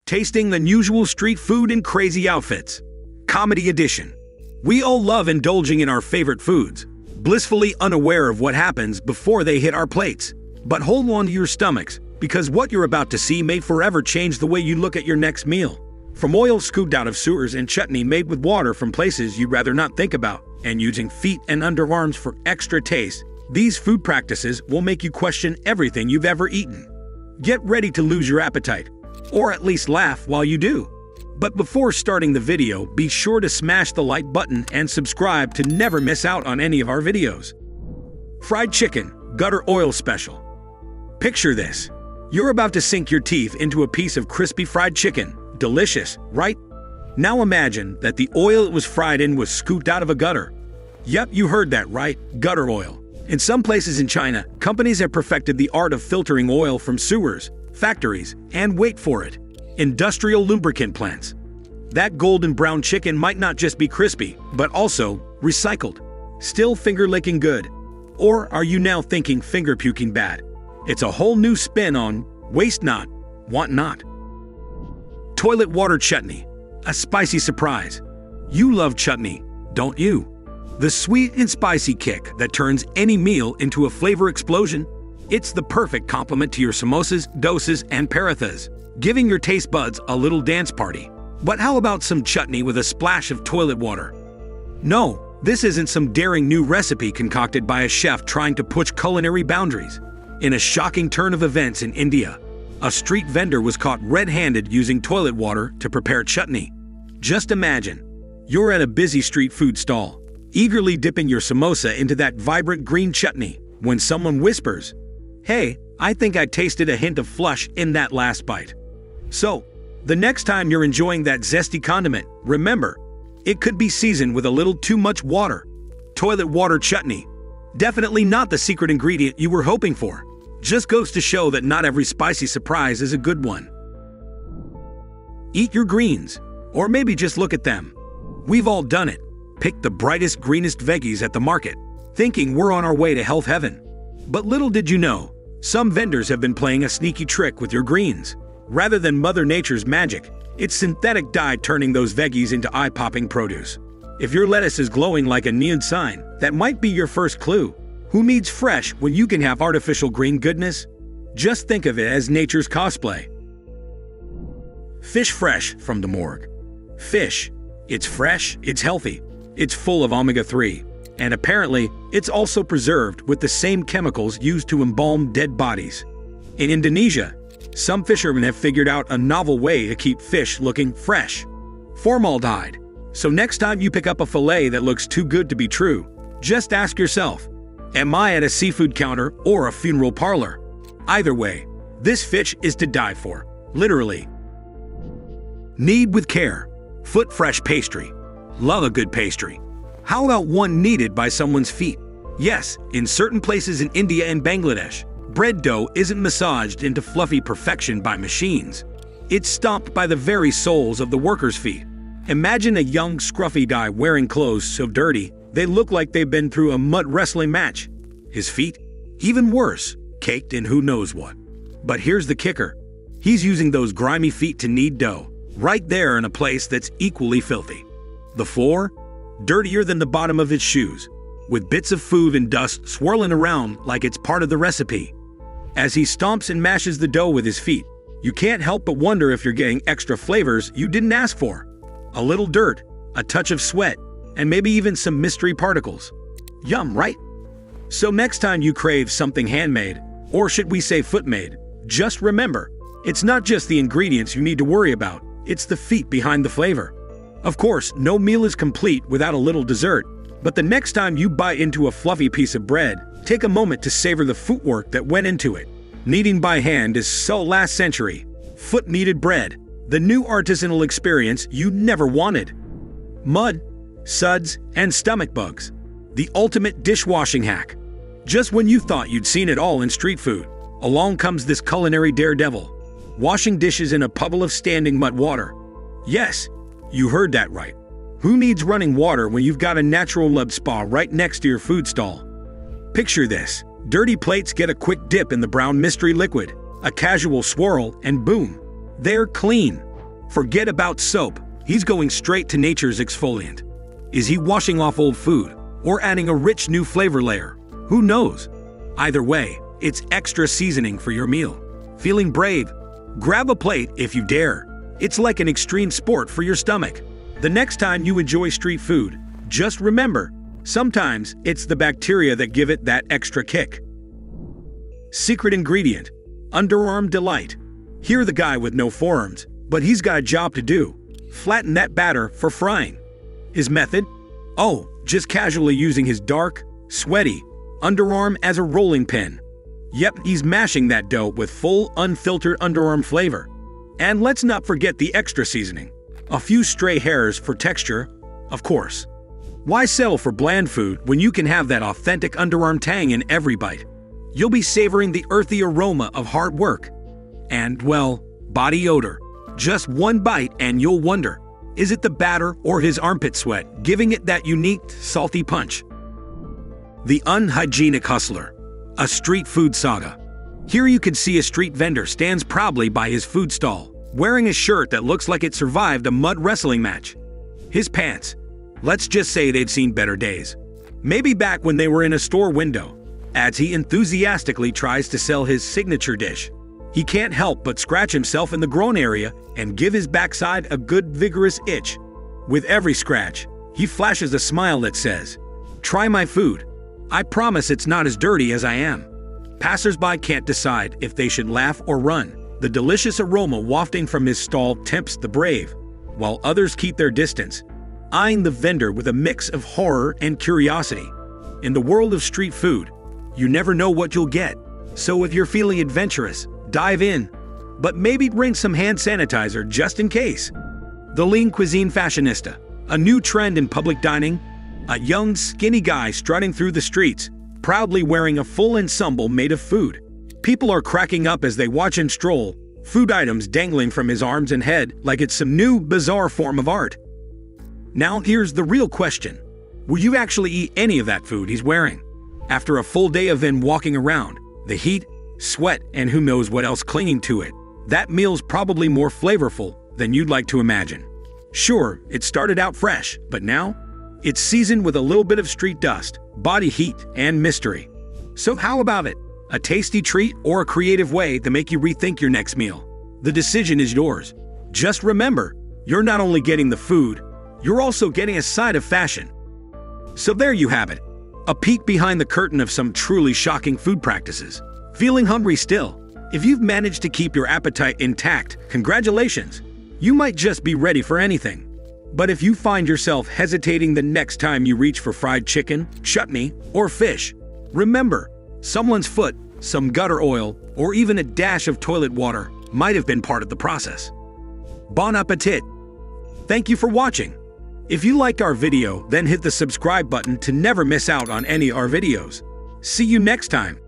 tasting unusual street food in crazy outfits. Comedy edition. We all love indulging in our favorite foods, blissfully unaware of what happens before they hit our plates. But hold on to your stomachs, because what you're about to see may forever change the way you look at your next meal. From oil scooped out of sewers and chutney made with water from places you'd rather not think about, and using feet and underarms for extra taste, these food practices will make you question everything you've ever eaten. Get ready to lose your appetite, or at least laugh while you do. But before starting the video, be sure to smash the like button and subscribe to never miss out on any of our videos. Fried chicken, gutter oil special. Picture this. You're about to sink your teeth into a piece of crispy fried chicken. Delicious, right? Now imagine that the oil it was fried in was scooped out of a gutter. Yep, you heard that right, gutter oil. In some places in China, companies have perfected the art of filtering oil from sewers, factories, and wait for it, industrial lubricant plants. That golden brown chicken might not just be crispy, but also recycled. Still finger-licking good. Or are you now thinking finger-puking bad? It's a whole new spin on waste not, want not. Toilet water chutney, a spicy surprise. You love chutney, don't you? The sweet and spicy kick that turns any meal into a flavor explosion. It's the perfect complement to your samosas, dosas, and parathas, giving your taste buds a little dance party. But how about some chutney with a splash of toilet water? No, this isn't some daring new recipe concocted by a chef trying to push culinary boundaries. In a shocking turn of events in India, a street vendor was caught red-handed using toilet water to prepare chutney. Just imagine, you're at a busy street food stall, eagerly dipping your samosa into that vibrant green chutney, when someone whispers, "Hey, I think I tasted a hint of flush in that last bite." So, the next time you're enjoying that zesty condiment, remember, it could be seasoned with a little too much water. Toilet water chutney. Definitely not the secret ingredient you were hoping for. Just goes to show that not every spicy surprise is a good one. Eat your greens, or maybe just look at them. We've all done it. Pick the brightest, greenest veggies at the market, thinking we're on our way to health heaven. But little did you know, some vendors have been playing a sneaky trick with your greens. Rather than Mother Nature's magic, it's synthetic dye turning those veggies into eye-popping produce. If your lettuce is glowing like a neon sign, that might be your first clue. Who needs fresh when you can have artificial green goodness? Just think of it as nature's cosplay. Fish fresh from the morgue. Fish. It's fresh, it's healthy, it's full of omega-3, and apparently, it's also preserved with the same chemicals used to embalm dead bodies. In Indonesia, some fishermen have figured out a novel way to keep fish looking fresh. Formaldehyde. So next time you pick up a fillet that looks too good to be true, just ask yourself, am I at a seafood counter or a funeral parlor? Either way, this fish is to die for, literally. Knead with care. Foot fresh pastry. Love a good pastry. How about one kneaded by someone's feet? Yes, in certain places in India and Bangladesh, bread dough isn't massaged into fluffy perfection by machines. It's stomped by the very soles of the workers' feet. Imagine a young, scruffy guy wearing clothes so dirty, they look like they've been through a mud wrestling match. His feet? Even worse, caked in who knows what. But here's the kicker. He's using those grimy feet to knead dough, right there in a place that's equally filthy. The floor? Dirtier than the bottom of his shoes, with bits of food and dust swirling around like it's part of the recipe. As he stomps and mashes the dough with his feet, you can't help but wonder if you're getting extra flavors you didn't ask for. A little dirt, a touch of sweat, and maybe even some mystery particles. Yum, right? So next time you crave something handmade, or should we say foot-made, just remember, it's not just the ingredients you need to worry about, it's the feet behind the flavor. Of course, no meal is complete without a little dessert, but the next time you bite into a fluffy piece of bread, take a moment to savor the footwork that went into it. Kneading by hand is so last century. Foot-kneaded bread, the new artisanal experience you never wanted. Mud, suds, and stomach bugs. The ultimate dishwashing hack. Just when you thought you'd seen it all in street food, along comes this culinary daredevil. Washing dishes in a puddle of standing mud water. Yes, you heard that right. Who needs running water when you've got a natural lub spa right next to your food stall? Picture this. Dirty plates get a quick dip in the brown mystery liquid, a casual swirl, and boom, they're clean. Forget about soap. He's going straight to nature's exfoliant. Is he washing off old food or adding a rich new flavor layer? Who knows? Either way, it's extra seasoning for your meal. Feeling brave? Grab a plate if you dare. It's like an extreme sport for your stomach. The next time you enjoy street food, just remember, sometimes it's the bacteria that give it that extra kick. Secret ingredient: Underarm Delight. Hear the guy with no forearms, but he's got a job to do. Flatten that batter for frying. His method? Oh, just casually using his dark, sweaty underarm as a rolling pin. Yep, he's mashing that dough with full, unfiltered underarm flavor. And let's not forget the extra seasoning. A few stray hairs for texture, of course. Why settle for bland food when you can have that authentic underarm tang in every bite? You'll be savoring the earthy aroma of hard work. And, well, body odor. Just one bite and you'll wonder, is it the batter or his armpit sweat giving it that unique, salty punch? The Unhygienic Hustler, a street food saga. Here you can see a street vendor stands proudly by his food stall, wearing a shirt that looks like it survived a mud wrestling match. His pants, let's just say they'd seen better days. Maybe back when they were in a store window, as he enthusiastically tries to sell his signature dish. He can't help but scratch himself in the groin area and give his backside a good vigorous itch. With every scratch, he flashes a smile that says, "Try my food. I promise it's not as dirty as I am." Passers-by can't decide if they should laugh or run. The delicious aroma wafting from his stall tempts the brave, while others keep their distance, eyeing the vendor with a mix of horror and curiosity. In the world of street food, you never know what you'll get. So if you're feeling adventurous, dive in. But maybe bring some hand sanitizer just in case. The Lean Cuisine Fashionista, a new trend in public dining. A young, skinny guy strutting through the streets, proudly wearing a full ensemble made of food. People are cracking up as they watch him stroll, food items dangling from his arms and head like it's some new, bizarre form of art. Now here's the real question. Will you actually eat any of that food he's wearing? After a full day of him walking around, the heat, sweat, and who knows what else clinging to it, that meal's probably more flavorful than you'd like to imagine. Sure, it started out fresh, but now it's seasoned with a little bit of street dust, body heat, and mystery. So how about it? A tasty treat or a creative way to make you rethink your next meal? The decision is yours. Just remember, you're not only getting the food, you're also getting a side of fashion. So there you have it. A peek behind the curtain of some truly shocking food practices. Feeling hungry still? If you've managed to keep your appetite intact, congratulations. You might just be ready for anything. But if you find yourself hesitating the next time you reach for fried chicken, chutney, or fish, remember, someone's foot, some gutter oil, or even a dash of toilet water might have been part of the process. Bon appetit! Thank you for watching. If you liked our video, then hit the subscribe button to never miss out on any of our videos. See you next time.